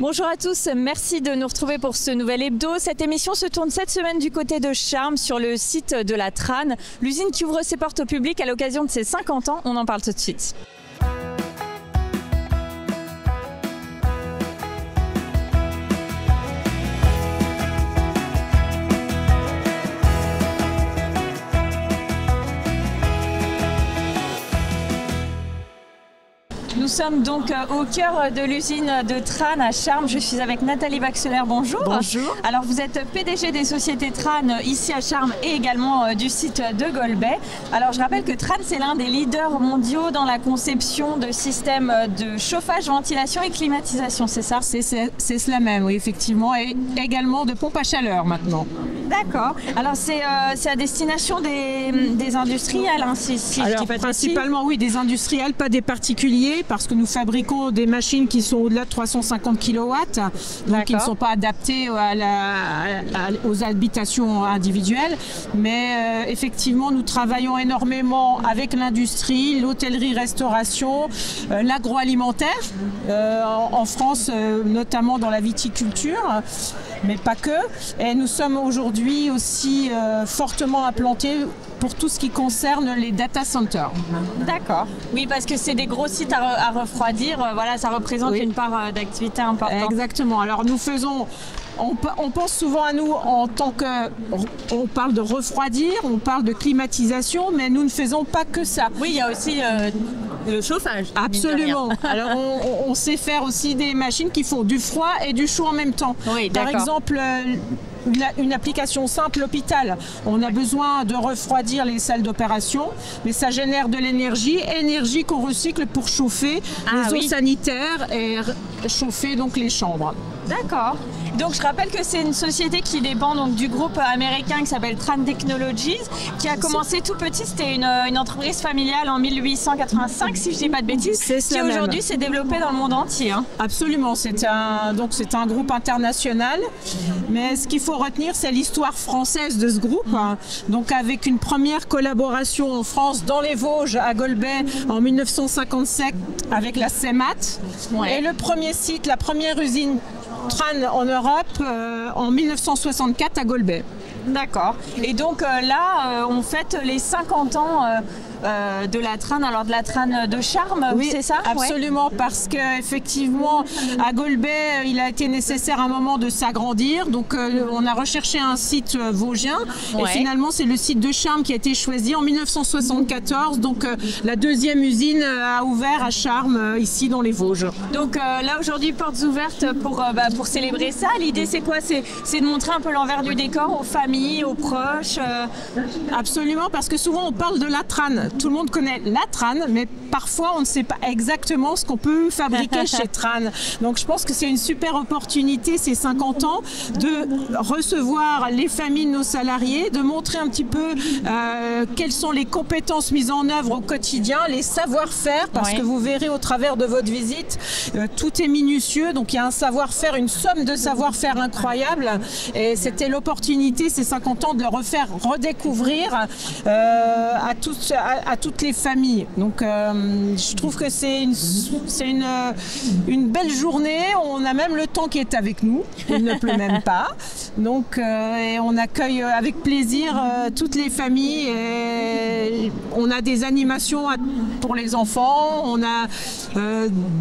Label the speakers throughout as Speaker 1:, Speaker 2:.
Speaker 1: Bonjour à tous, merci de nous retrouver pour ce nouvel hebdo. Cette émission se tourne cette semaine du côté de Charmes sur le site de la Trane, l'usine qui ouvre ses portes au public à l'occasion de ses 50 ans. On en parle tout de suite. Nous sommes donc au cœur de l'usine de Trane à Charmes. Je suis avec Nathalie Baxelaire. Bonjour.
Speaker 2: Bonjour.
Speaker 1: Alors vous êtes PDG des sociétés Trane ici à Charmes et également du site de Golbey. Alors je rappelle que Trane c'est l'un des leaders mondiaux dans la conception de systèmes de chauffage, ventilation et climatisation, c'est ça?
Speaker 2: C'est cela même, oui, effectivement, et également de pompes à chaleur maintenant.
Speaker 1: D'accord. Alors c'est à destination des industriels, hein, si
Speaker 2: Alors,
Speaker 1: je dis pas de
Speaker 2: principalement, oui, des industriels, pas des particuliers, parce que nous fabriquons des machines qui sont au-delà de 350 kW, donc qui ne sont pas adaptées aux habitations individuelles. Mais effectivement, nous travaillons énormément avec l'industrie, l'hôtellerie-restauration, l'agroalimentaire, en France, notamment dans la viticulture, mais pas que. Et nous sommes aujourd'hui aussi fortement implantés pour tout ce qui concerne les data centers.
Speaker 1: D'accord. Oui, parce que c'est des gros sites à refroidir. Voilà, ça représente une part d'activité importante.
Speaker 2: Exactement. Alors nous faisons... On pense souvent à nous en tant que... On parle de refroidir, on parle de climatisation, mais nous ne faisons pas que ça.
Speaker 1: Oui, il y a aussi le chauffage.
Speaker 2: Absolument. Alors on sait faire aussi des machines qui font du froid et du chaud en même temps.
Speaker 1: Oui,
Speaker 2: par exemple, une application simple, l'hôpital. On a besoin de refroidir les salles d'opération, mais ça génère de l'énergie qu'on recycle pour chauffer les eaux sanitaires et chauffer donc les chambres.
Speaker 1: D'accord. Donc je rappelle que c'est une société qui dépend donc du groupe américain qui s'appelle Trane Technologies, qui a commencé tout petit. C'était une entreprise familiale en 1885, si je ne dis pas de bêtises, qui aujourd'hui s'est développée dans le monde entier. Hein.
Speaker 2: Absolument. C'est un groupe international. Mais ce qu'il faut retenir, c'est l'histoire française de ce groupe. Donc avec une première collaboration en France, dans les Vosges, à Golbey, en 1957, avec la CEMAT. Et le premier site, la première usine Trane en Europe en 1964 à Golbey.
Speaker 1: D'accord. Et donc là, on fête les 50 ans de la Trane, alors de la Trane de Charmes,
Speaker 2: oui,
Speaker 1: c'est ça?
Speaker 2: Absolument, parce qu'effectivement, à Golbey, il a été nécessaire à un moment de s'agrandir. Donc, on a recherché un site vosgien. Et finalement, c'est le site de Charmes qui a été choisi en 1974. Donc, la deuxième usine a ouvert à Charmes, ici dans les Vosges.
Speaker 1: Donc, là, aujourd'hui, portes ouvertes pour célébrer ça. L'idée, c'est quoi? C'est de montrer un peu l'envers du décor aux familles, aux proches.
Speaker 2: Absolument, parce que souvent, on parle de la Trane. Tout le monde connaît la Trane, mais parfois on ne sait pas exactement ce qu'on peut fabriquer chez Trane. Donc je pense que c'est une super opportunité, ces 50 ans, de recevoir les familles de nos salariés, de montrer un petit peu quelles sont les compétences mises en œuvre au quotidien, les savoir-faire, parce que vous verrez au travers de votre visite, tout est minutieux, donc il y a un savoir-faire, une somme de savoir-faire incroyable. Et c'était l'opportunité, ces 50 ans, de le refaire redécouvrir à toutes les familles. Donc je trouve que c'est une belle journée. On a même le temps qui est avec nous. Il ne pleut même pas. Donc et on accueille avec plaisir toutes les familles. Et on a des animations pour les enfants. On a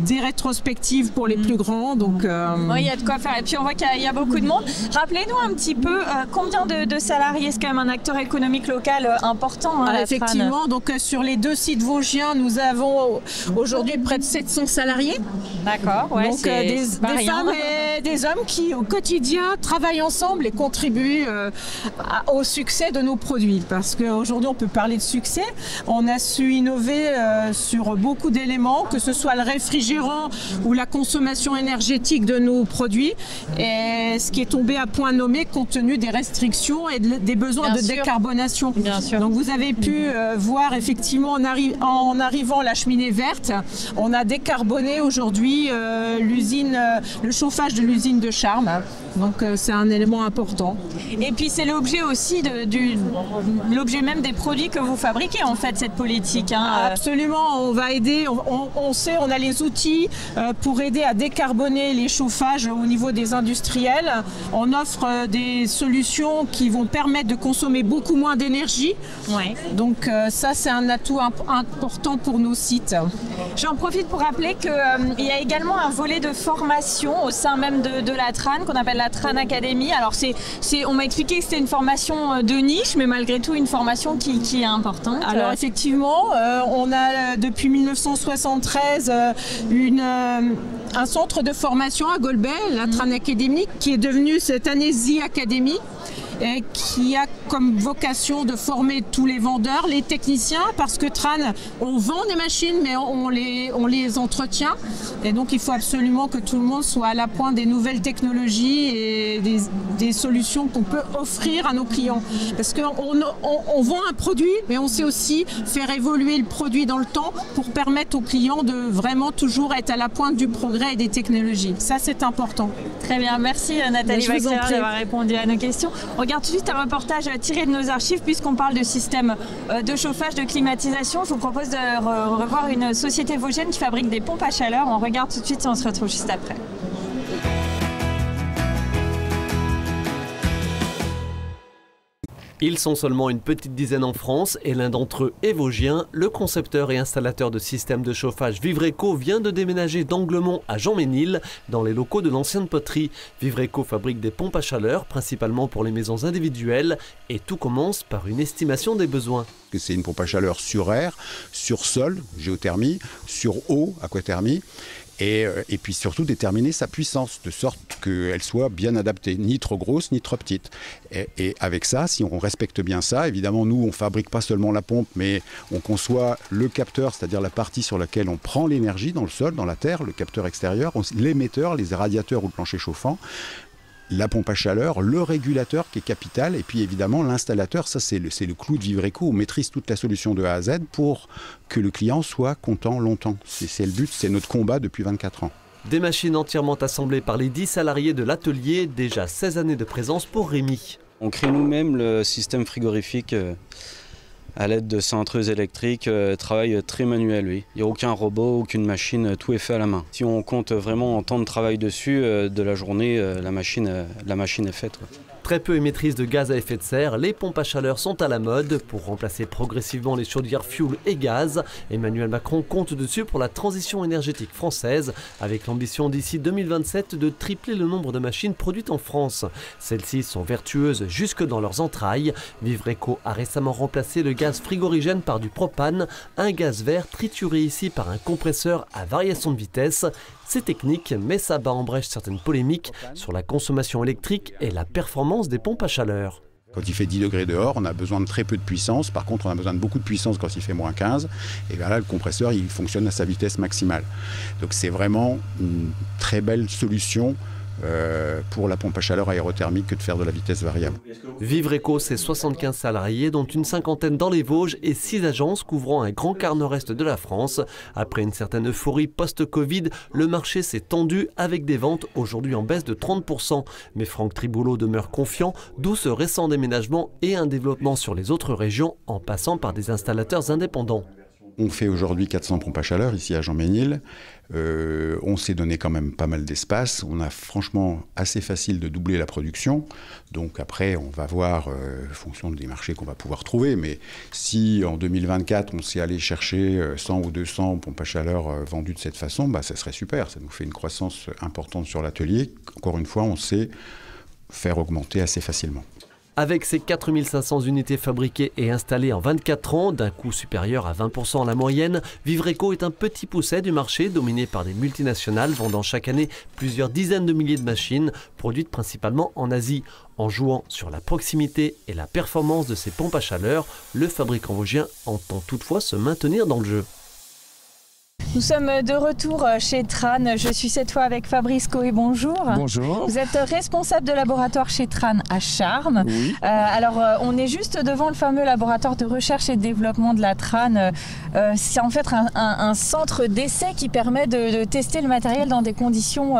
Speaker 2: des rétrospectives pour les plus grands. Donc
Speaker 1: oui, il y a de quoi faire. Et puis on voit qu'il y a beaucoup de monde. Rappelez-nous un petit peu combien de salariés. C'est quand même un acteur économique local important. Hein,
Speaker 2: effectivement. Donc sur les deux sites vosgiens, nous avons aujourd'hui près de 700 salariés.
Speaker 1: D'accord, ouais,
Speaker 2: donc des femmes et des hommes qui au quotidien travaillent ensemble et contribuent au succès de nos produits. Parce qu'aujourd'hui on peut parler de succès. On a su innover sur beaucoup d'éléments, que ce soit le réfrigérant ou la consommation énergétique de nos produits. Et ce qui est tombé à point nommé compte tenu des restrictions et des besoins de décarbonation.
Speaker 1: Bien sûr.
Speaker 2: Donc vous avez pu voir effectivement en arrivant la cheminée verte, on a décarboné aujourd'hui le chauffage de l'usine de Charmes. Donc c'est un élément extrêmement important.
Speaker 1: Et puis c'est l'objet aussi l'objet même des produits que vous fabriquez en fait, cette politique.
Speaker 2: Absolument, on va aider, on sait, on a les outils pour aider à décarboner les chauffages au niveau des industriels. On offre des solutions qui vont permettre de consommer beaucoup moins d'énergie.
Speaker 1: Ouais.
Speaker 2: Donc ça c'est un atout important pour nos sites.
Speaker 1: J'en profite pour rappeler qu'il y a également un volet de formation au sein même de la TRAN qu'on appelle la TRAN Academy. Alors on m'a expliqué que c'était une formation de niche, mais malgré tout une formation qui est importante.
Speaker 2: Alors effectivement, on a depuis 1973 un centre de formation à Golbey, la TRAN Academy, qui est devenue cette année The Academy, et qui a comme vocation de former tous les vendeurs, les techniciens, parce que TRAN, on vend des machines, mais on les entretient. Et donc, il faut absolument que tout le monde soit à la pointe des nouvelles technologies et des solutions qu'on peut offrir à nos clients. Parce qu'on vend un produit, mais on sait aussi faire évoluer le produit dans le temps pour permettre aux clients de vraiment toujours être à la pointe du progrès et des technologies. Ça, c'est important.
Speaker 1: Très bien. Merci Nathalie Baxter d'avoir répondu à nos questions. On regarde tout de suite un reportage tiré de nos archives puisqu'on parle de système de chauffage, de climatisation. Je vous propose de revoir une société vosgienne qui fabrique des pompes à chaleur. On regarde tout de suite et on se retrouve juste après.
Speaker 3: Ils sont seulement une petite dizaine en France et l'un d'entre eux est vosgien. Le concepteur et installateur de systèmes de chauffage Vivreco vient de déménager d'Anglemont à Jean-Ménil dans les locaux de l'ancienne poterie. Vivreco fabrique des pompes à chaleur, principalement pour les maisons individuelles, et tout commence par une estimation des besoins.
Speaker 4: C'est une pompe à chaleur sur air, sur sol, géothermie, sur eau, aquathermie. Et puis surtout déterminer sa puissance, de sorte qu'elle soit bien adaptée, ni trop grosse, ni trop petite. Et avec ça, si on respecte bien ça, évidemment, nous, on ne fabrique pas seulement la pompe, mais on conçoit le capteur, c'est-à-dire la partie sur laquelle on prend l'énergie dans le sol, dans la terre, le capteur extérieur, l'émetteur, les radiateurs ou le plancher chauffant, la pompe à chaleur, le régulateur qui est capital, et puis évidemment l'installateur, ça c'est le clou de Vivreco, on maîtrise toute la solution de A à Z pour que le client soit content longtemps. C'est le but, c'est notre combat depuis 24 ans.
Speaker 3: Des machines entièrement assemblées par les 10 salariés de l'atelier, déjà 16 années de présence pour Rémi.
Speaker 5: On crée nous-mêmes le système frigorifique à l'aide de ceinteuses électriques, travail très manuel, oui. Il n'y a aucun robot, aucune machine, tout est fait à la main. Si on compte vraiment en temps de travail dessus, de la journée, la machine est faite. Ouais.
Speaker 3: Très peu émettrices de gaz à effet de serre, les pompes à chaleur sont à la mode pour remplacer progressivement les chaudières fuel et gaz. Emmanuel Macron compte dessus pour la transition énergétique française, avec l'ambition d'ici 2027 de tripler le nombre de machines produites en France. Celles-ci sont vertueuses jusque dans leurs entrailles. Vivreco a récemment remplacé le gaz frigorigène par du propane, un gaz vert trituré ici par un compresseur à variation de vitesse. C'est technique, mais ça bat en brèche certaines polémiques sur la consommation électrique et la performance des pompes à chaleur.
Speaker 4: Quand il fait 10 degrés dehors, on a besoin de très peu de puissance. Par contre, on a besoin de beaucoup de puissance quand il fait moins 15. Et bien là, le compresseur, il fonctionne à sa vitesse maximale. Donc c'est vraiment une très belle solution pour la pompe à chaleur aérothermique que de faire de la vitesse variable.
Speaker 3: Vivreco, c'est 75 salariés, dont une cinquantaine dans les Vosges et 6 agences couvrant un grand quart nord-est de la France. Après une certaine euphorie post-Covid, le marché s'est tendu avec des ventes aujourd'hui en baisse de 30%. Mais Franck Triboulot demeure confiant, d'où ce récent déménagement et un développement sur les autres régions en passant par des installateurs indépendants.
Speaker 4: On fait aujourd'hui 400 pompes à chaleur ici à Jean-Ménil. On s'est donné quand même pas mal d'espace. On a franchement assez facile de doubler la production. Donc après, on va voir, en fonction des marchés qu'on va pouvoir trouver. Mais si en 2024, on s'est allé chercher 100 ou 200 pompes à chaleur vendues de cette façon, ça serait super. Ça nous fait une croissance importante sur l'atelier. Encore une fois, on sait faire augmenter assez facilement.
Speaker 3: Avec ses 4500 unités fabriquées et installées en 24 ans, d'un coût supérieur à 20% à la moyenne, Vivreco est un petit pousset du marché dominé par des multinationales vendant chaque année plusieurs dizaines de milliers de machines, produites principalement en Asie. En jouant sur la proximité et la performance de ses pompes à chaleur, le fabricant vosgien entend toutefois se maintenir dans le jeu.
Speaker 1: Nous sommes de retour chez TRAN. Je suis cette fois avec Fabrice Coé. Bonjour.
Speaker 6: Bonjour.
Speaker 1: Vous êtes responsable de laboratoire chez TRAN à Charmes.
Speaker 6: Oui.
Speaker 1: On est juste devant le fameux laboratoire de recherche et de développement de la TRAN. C'est en fait un centre d'essai qui permet de tester le matériel dans des conditions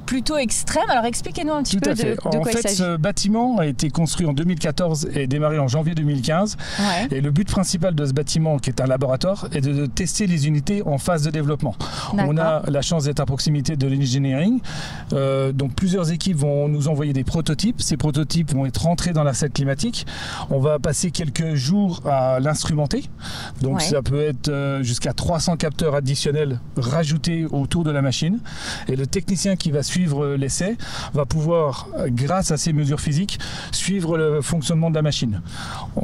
Speaker 1: plutôt extrême. Alors expliquez-nous un petit peu de quoi il s'agit.
Speaker 6: Ce bâtiment a été construit en 2014 et démarré en janvier 2015. Ouais. Et le but principal de ce bâtiment, qui est un laboratoire, est de tester les unités en phase de développement. On a la chance d'être à proximité de l'engineering. Donc plusieurs équipes vont nous envoyer des prototypes. Ces prototypes vont être rentrés dans la salle climatique. On va passer quelques jours à l'instrumenter. Donc ça peut être jusqu'à 300 capteurs additionnels rajoutés autour de la machine. Et le technicien qui va suivre l'essai va pouvoir, grâce à ces mesures physiques, suivre le fonctionnement de la machine.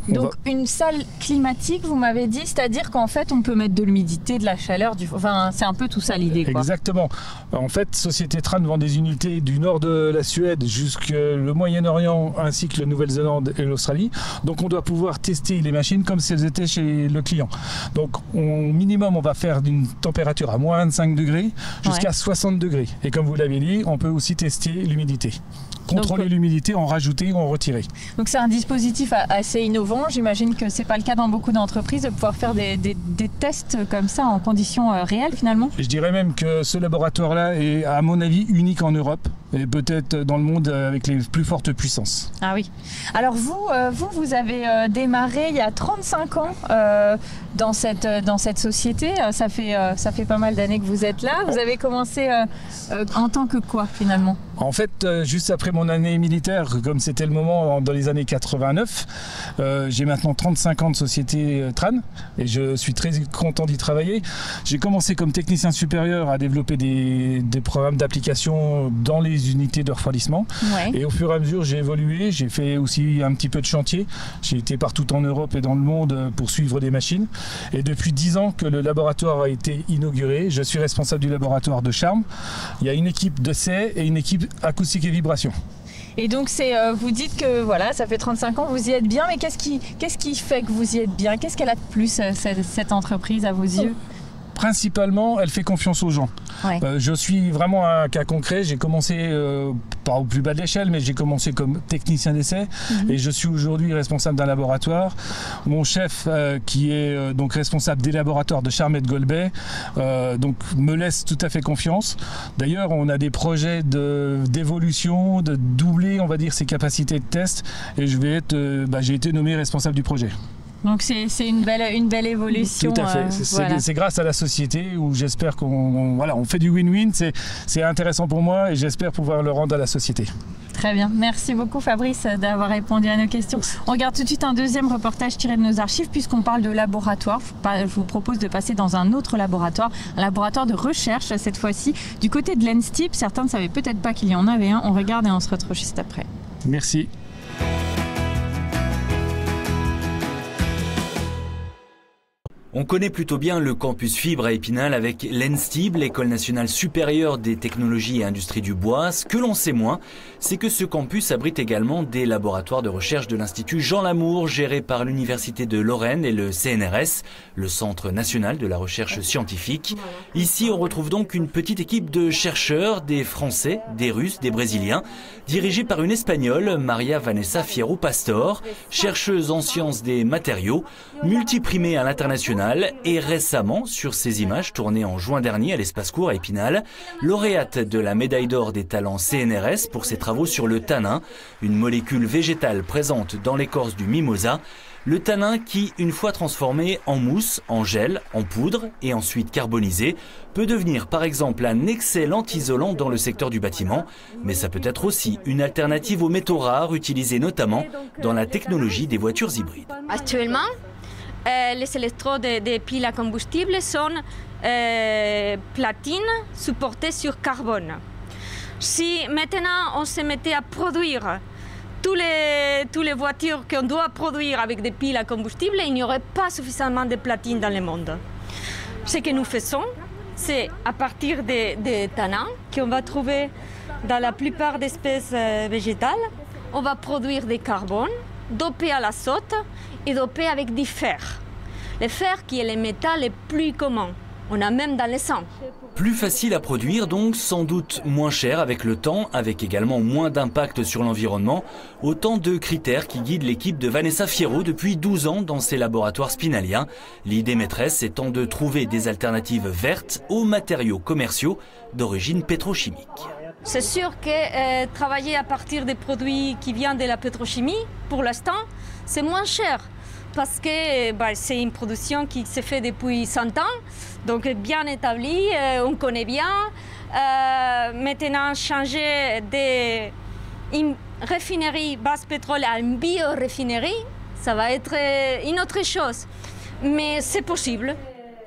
Speaker 1: Donc une salle climatique, vous m'avez dit, c'est-à-dire qu'en fait on peut mettre de l'humidité, de la chaleur, enfin c'est un peu tout ça l'idée, quoi.
Speaker 6: Exactement. En fait, Société Tran vend des unités du nord de la Suède jusqu'au Moyen-Orient ainsi que la Nouvelle-Zélande et l'Australie. Donc on doit pouvoir tester les machines comme si elles étaient chez le client. Donc au minimum on va faire d'une température à moins 25 degrés jusqu'à 60 degrés. Et comme vous l'avez dit, on peut aussi tester l'humidité. Contrôler l'humidité, en rajouter ou en retirer.
Speaker 1: Donc c'est un dispositif assez innovant. J'imagine que c'est pas le cas dans beaucoup d'entreprises de pouvoir faire des tests comme ça en conditions réelles finalement.
Speaker 6: Je dirais même que ce laboratoire-là est à mon avis unique en Europe et peut-être dans le monde avec les plus fortes puissances.
Speaker 1: Ah oui. Alors vous avez démarré il y a 35 ans dans cette société. Ça fait pas mal d'années que vous êtes là. Vous avez commencé en tant que quoi finalement?
Speaker 6: En fait, juste après mon année militaire, comme c'était le moment dans les années 89, j'ai maintenant 35 ans de société Tran et je suis très content d'y travailler. J'ai commencé comme technicien supérieur à développer des programmes d'application dans les unités de refroidissement. Et au fur et à mesure, j'ai évolué. J'ai fait aussi un petit peu de chantier. J'ai été partout en Europe et dans le monde pour suivre des machines. Et depuis 10 ans que le laboratoire a été inauguré, je suis responsable du laboratoire de Charmes. Il y a une équipe d'essai et une équipe acoustique et vibration.
Speaker 1: Et donc vous dites que voilà, ça fait 35 ans, vous y êtes bien, mais qu'est-ce qui fait que vous y êtes bien? Qu'est-ce qu'elle a de plus, cette entreprise, à vos yeux?
Speaker 6: Principalement, elle fait confiance aux gens. Je suis vraiment un cas concret. J'ai commencé, pas au plus bas de l'échelle, mais j'ai commencé comme technicien d'essai et je suis aujourd'hui responsable d'un laboratoire. Mon chef, qui est donc responsable des laboratoires de Charmes et de Golbet, donc me laisse tout à fait confiance. D'ailleurs, on a des projets d'évolution, de doubler, on va dire, ses capacités de test et j'ai été nommé responsable du projet.
Speaker 1: Donc c'est une belle évolution.
Speaker 6: Tout à fait. C'est grâce à la société où j'espère on fait du win-win. C'est intéressant pour moi et j'espère pouvoir le rendre à la société.
Speaker 1: Très bien. Merci beaucoup Fabrice d'avoir répondu à nos questions. On regarde tout de suite un deuxième reportage tiré de nos archives puisqu'on parle de laboratoire. Je vous propose de passer dans un autre laboratoire, un laboratoire de recherche cette fois-ci. Du côté de l'ENSTIP, certains ne savaient peut-être pas qu'il y en avait un. On regarde et on se retrouve juste après.
Speaker 6: Merci.
Speaker 7: On connaît plutôt bien le campus Fibre à Épinal avec l'ENSTIB, l'École nationale supérieure des technologies et industries du bois. Ce que l'on sait moins, c'est que ce campus abrite également des laboratoires de recherche de l'Institut Jean Lamour, géré par l'Université de Lorraine et le CNRS, le Centre national de la recherche scientifique. Ici, on retrouve donc une petite équipe de chercheurs, des Français, des Russes, des Brésiliens, dirigée par une Espagnole, Maria Vanessa Fierro Pastor, chercheuse en sciences des matériaux, multiprimée à l'international et récemment, sur ces images tournées en juin dernier à l'Espace Court à Épinal, lauréate de la médaille d'or des talents CNRS pour ses travaux sur le tanin, une molécule végétale présente dans l'écorce du mimosa. Le tanin qui, une fois transformé en mousse, en gel, en poudre et ensuite carbonisé, peut devenir par exemple un excellent isolant dans le secteur du bâtiment, mais ça peut être aussi une alternative aux métaux rares utilisés notamment dans la technologie des voitures hybrides.
Speaker 8: Actuellement, les électrodes des piles à combustible sont platines supportées sur carbone. Si maintenant on se mettait à produire toutes les voitures qu'on doit produire avec des piles à combustible, il n'y aurait pas suffisamment de platines dans le monde. Ce que nous faisons, c'est à partir des tanins qu'on va trouver dans la plupart des espèces végétales, on va produire des carbones dopés à l'azote et dopés avec du fer. Le fer qui est le métal le plus commun. On a même dans le sang.
Speaker 7: Plus facile à produire donc, sans doute moins cher avec le temps, avec également moins d'impact sur l'environnement. Autant de critères qui guident l'équipe de Vanessa Fierro depuis 12 ans dans ses laboratoires spinaliens. L'idée maîtresse étant de trouver des alternatives vertes aux matériaux commerciaux d'origine pétrochimique.
Speaker 8: C'est sûr que travailler à partir des produits qui viennent de la pétrochimie, pour l'instant, c'est moins cher. Parce que c'est une production qui se fait depuis 100 ans, donc bien établie, on connaît bien. Maintenant, changer d'une raffinerie basse pétrole à une bio-raffinerie, ça va être une autre chose. Mais c'est possible.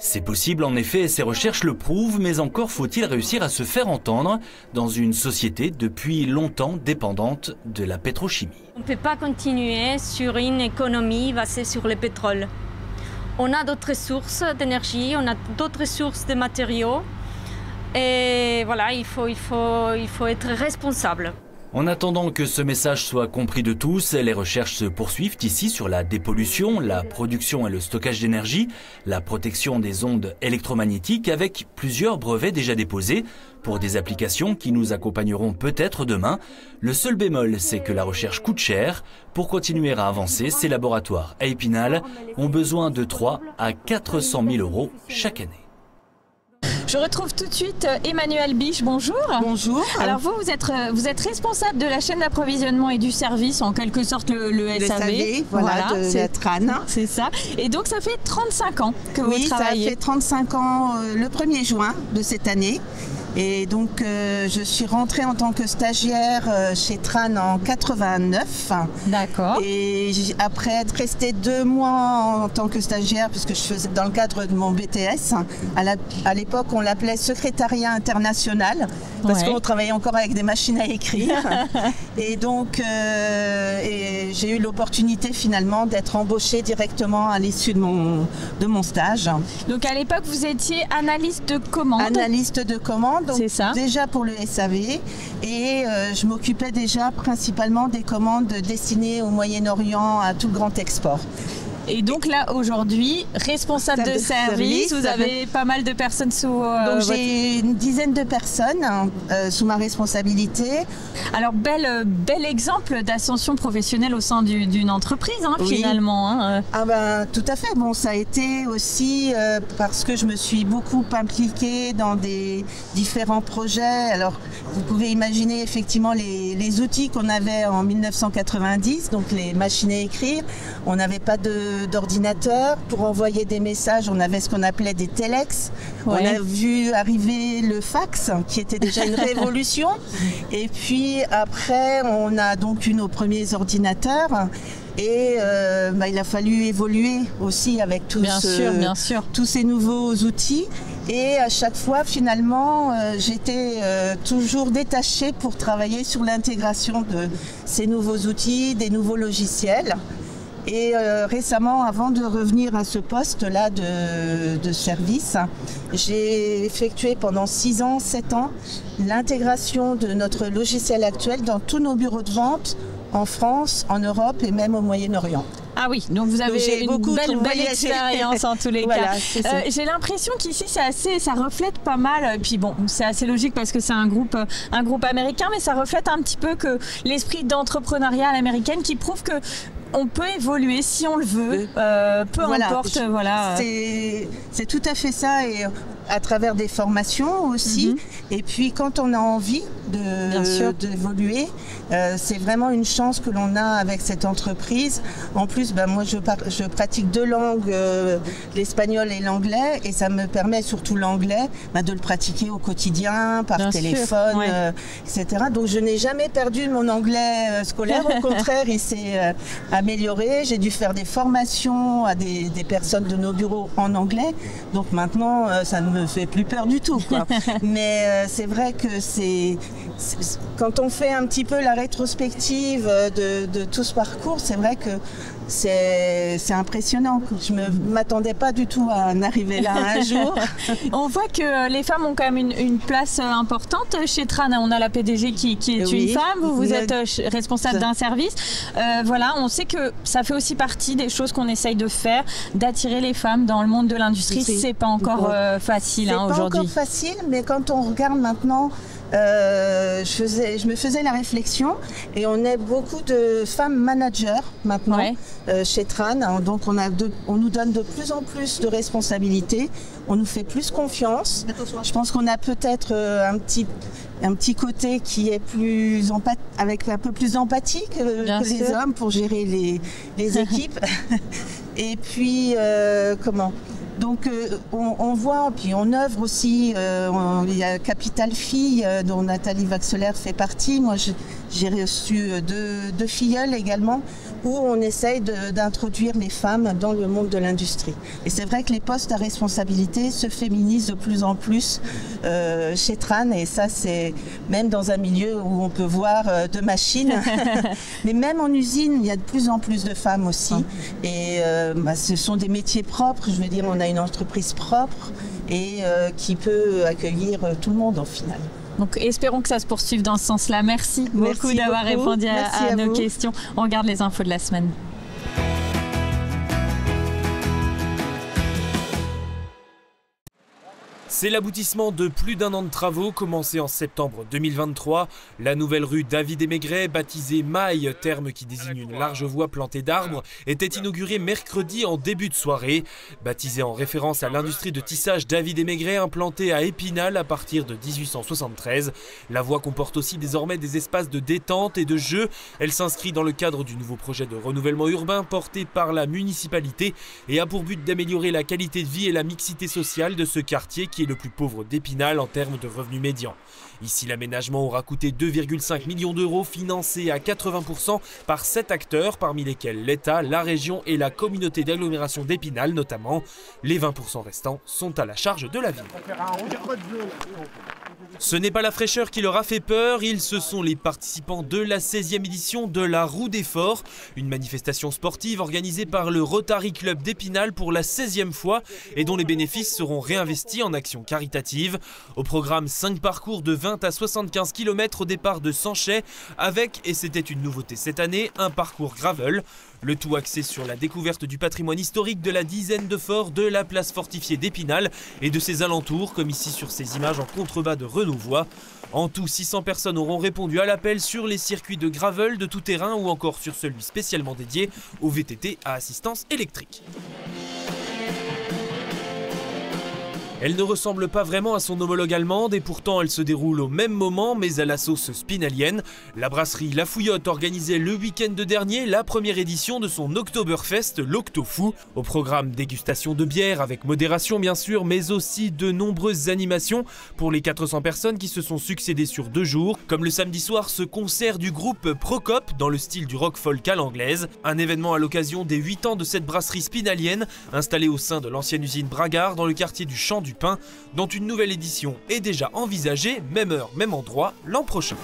Speaker 7: C'est possible en effet, ces recherches le prouvent, mais encore faut-il réussir à se faire entendre dans une société depuis longtemps dépendante de la pétrochimie.
Speaker 8: On ne peut pas continuer sur une économie basée sur le pétrole. On a d'autres sources d'énergie, on a d'autres sources de matériaux et voilà, il faut être responsable.
Speaker 7: En attendant que ce message soit compris de tous, les recherches se poursuivent ici sur la dépollution, la production et le stockage d'énergie, la protection des ondes électromagnétiques avec plusieurs brevets déjà déposés pour des applications qui nous accompagneront peut-être demain. Le seul bémol, c'est que la recherche coûte cher. Pour continuer à avancer, ces laboratoires à Épinal ont besoin de 3 à 400 000 € chaque année.
Speaker 1: Je retrouve tout de suite Emmanuelle Biche, bonjour.
Speaker 9: Bonjour.
Speaker 1: Alors vous êtes responsable de la chaîne d'approvisionnement et du service, en quelque sorte le SAV.
Speaker 9: Voilà, de la TRAN.
Speaker 1: C'est ça. Et donc ça fait 35 ans que vous travaillez.
Speaker 9: Oui, ça fait 35 ans le 1er juin de cette année. Et donc je suis rentrée en tant que stagiaire chez TRAN en 89.
Speaker 1: D'accord.
Speaker 9: Et après être restée 2 mois en tant que stagiaire, puisque je faisais dans le cadre de mon BTS, à l'époque on l'appelait secrétariat international, parce qu'on travaillait encore avec des machines à écrire. Et donc j'ai eu l'opportunité finalement d'être embauchée directement à l'issue de mon stage.
Speaker 1: Donc à l'époque vous étiez analyste de commande.
Speaker 9: Analyste de commande.
Speaker 1: C'est ça.
Speaker 9: Déjà pour le SAV et je m'occupais déjà principalement des commandes destinées au Moyen-Orient, à tout le grand export.
Speaker 1: Et donc là aujourd'hui, responsable de service, vous avez pas mal de personnes sous...
Speaker 9: donc j'ai une dizaine de personnes sous ma responsabilité.
Speaker 1: Alors bel exemple d'ascension professionnelle au sein d'une entreprise
Speaker 9: oui.
Speaker 1: Finalement. Hein.
Speaker 9: Ah ben tout à fait. Bon, ça a été aussi parce que je me suis beaucoup impliquée dans des différents projets. Alors vous pouvez imaginer effectivement les outils qu'on avait en 1990, donc les machines à écrire. On n'avait pas d'ordinateur. Pour envoyer des messages, on avait ce qu'on appelait des téléx. Ouais. On a vu arriver le fax, qui était déjà une révolution. Et puis après, on a donc eu nos premiers ordinateurs. Et il a fallu évoluer aussi avec tous ces nouveaux outils. Et à chaque fois, finalement, j'étais toujours détachée pour travailler sur l'intégration de ces nouveaux outils, des nouveaux logiciels. Et récemment, avant de revenir à ce poste-là de service, j'ai effectué pendant 6 ans, 7 ans, l'intégration de notre logiciel actuel dans tous nos bureaux de vente en France, en Europe et même au Moyen-Orient.
Speaker 1: Ah oui, donc vous avez une belle expérience en tous les cas. J'ai l'impression qu'ici ça reflète pas mal. Puis bon, c'est assez logique parce que c'est un groupe américain, mais ça reflète un petit peu que l'esprit d'entrepreneuriat à l'américaine qui prouve que on peut évoluer si on le veut, peu importe. Voilà.
Speaker 9: C'est tout à fait ça, et à travers des formations aussi. Et puis quand on a envie d'évoluer, c'est vraiment une chance que l'on a avec cette entreprise. En plus, moi je pratique 2 langues, l'espagnol et l'anglais, et ça me permet, surtout l'anglais, de le pratiquer au quotidien, par téléphone, etc. Donc je n'ai jamais perdu mon anglais scolaire, au contraire, il s'est amélioré. J'ai dû faire des formations à des personnes de nos bureaux en anglais, donc maintenant ça ne me fait plus peur du tout, quoi. Mais c'est vrai que quand on fait un petit peu la rétrospective de tout ce parcours, c'est vrai que c'est impressionnant. Je ne m'attendais pas du tout à en arriver là un jour.
Speaker 1: On voit que les femmes ont quand même une place importante chez TRAN. On a la PDG qui est une femme, vous êtes responsable d'un service. Voilà, on sait que ça fait aussi partie des choses qu'on essaye de faire, d'attirer les femmes dans le monde de l'industrie. C'est pas encore facile aujourd'hui.
Speaker 9: C'est pas encore facile, mais quand on regarde maintenant je me faisais la réflexion, et on est beaucoup de femmes managers maintenant chez Tran. Donc on nous donne de plus en plus de responsabilités, on nous fait plus confiance. Je pense qu'on a peut-être un petit côté qui est avec un peu plus d'empathie que les hommes pour gérer les équipes. Et puis, Donc on voit, puis on œuvre aussi, il y a Capital Filles dont Nathalie Vaxelaire fait partie. Moi j'ai reçu deux filleules également, où on essaye d'introduire les femmes dans le monde de l'industrie. Et c'est vrai que les postes à responsabilité se féminisent de plus en plus chez Tran, et ça c'est même dans un milieu où on peut voir de machines. Mais même en usine, il y a de plus en plus de femmes aussi. Et ce sont des métiers propres, je veux dire, on a une entreprise propre et qui peut accueillir tout le monde au final.
Speaker 1: Donc espérons que ça se poursuive dans ce sens-là. Merci beaucoup d'avoir répondu à nos questions. On regarde les infos de la semaine.
Speaker 10: C'est l'aboutissement de plus d'un an de travaux commencés en septembre 2023. La nouvelle rue David et Maigret, baptisée Maille, terme qui désigne une large voie plantée d'arbres, était inaugurée mercredi en début de soirée. Baptisée en référence à l'industrie de tissage David et Maigret implantée à Épinal à partir de 1873. La voie comporte aussi désormais des espaces de détente et de jeux. Elle s'inscrit dans le cadre du nouveau projet de renouvellement urbain porté par la municipalité et a pour but d'améliorer la qualité de vie et la mixité sociale de ce quartier qui est le plus pauvre d'Épinal en termes de revenus médians. Ici, l'aménagement aura coûté 2,5 millions d'euros, financé à 80% par 7 acteurs, parmi lesquels l'État, la région et la communauté d'agglomération d'Épinal notamment. Les 20% restants sont à la charge de la ville. Ce n'est pas la fraîcheur qui leur a fait peur, ce sont les participants de la 16e édition de la Roue des Forts, une manifestation sportive organisée par le Rotary Club d'Épinal pour la 16e fois et dont les bénéfices seront réinvestis en actions caritatives. Au programme, 5 parcours de 20 à 75 km au départ de Sanchet avec, et c'était une nouveauté cette année, un parcours gravel. Le tout axé sur la découverte du patrimoine historique de la dizaine de forts de la place fortifiée d'Épinal et de ses alentours, comme ici sur ces images en contrebas de Renouvois. En tout, 600 personnes auront répondu à l'appel sur les circuits de gravel, de tout terrain ou encore sur celui spécialement dédié au VTT à assistance électrique. Elle ne ressemble pas vraiment à son homologue allemande et pourtant elle se déroule au même moment mais à la sauce spinalienne. La brasserie La Fouillotte organisait le week-end dernier la première édition de son Oktoberfest, l'Octofou. Au programme, dégustation de bière avec modération bien sûr, mais aussi de nombreuses animations pour les 400 personnes qui se sont succédées sur 2 jours, comme le samedi soir ce concert du groupe Procop dans le style du rock folk à l'anglaise. Un événement à l'occasion des 8 ans de cette brasserie spinalienne installée au sein de l'ancienne usine Bragard dans le quartier du Champ du Pain, dont une nouvelle édition est déjà envisagée, même heure, même endroit, l'an prochain.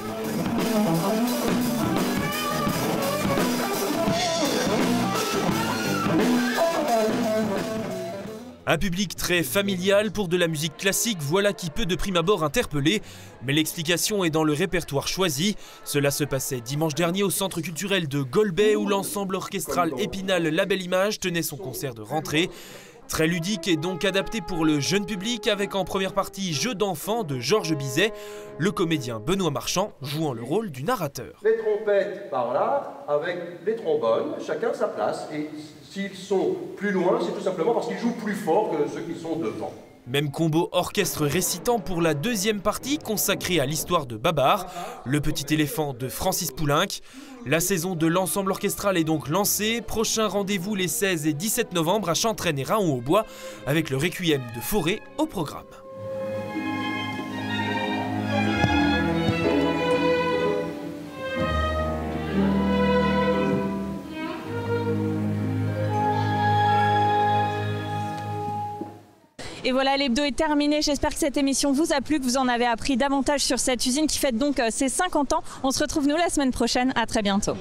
Speaker 10: Un public très familial pour de la musique classique, voilà qui peut de prime abord interpeller. Mais l'explication est dans le répertoire choisi. Cela se passait dimanche dernier au centre culturel de Golbet où l'ensemble orchestral Épinal La Belle Image tenait son concert de rentrée. Très ludique et donc adapté pour le jeune public avec en première partie Jeux d'enfants de Georges Bizet, le comédien Benoît Marchand jouant le rôle du narrateur.
Speaker 11: Les trompettes par là, avec les trombones, chacun sa place. Et s'ils sont plus loin, c'est tout simplement parce qu'ils jouent plus fort que ceux qui sont devant.
Speaker 10: Même combo orchestre récitant pour la deuxième partie consacrée à l'histoire de Babar, le petit éléphant de Francis Poulenc. La saison de l'ensemble orchestral est donc lancée. Prochain rendez-vous les 16 et 17 novembre à Chantraine et Raon-au-Bois avec le Requiem de Forêt au programme.
Speaker 1: Et voilà, l'hebdo est terminé. J'espère que cette émission vous a plu, que vous en avez appris davantage sur cette usine qui fête donc ses 50 ans. On se retrouve nous la semaine prochaine. À très bientôt.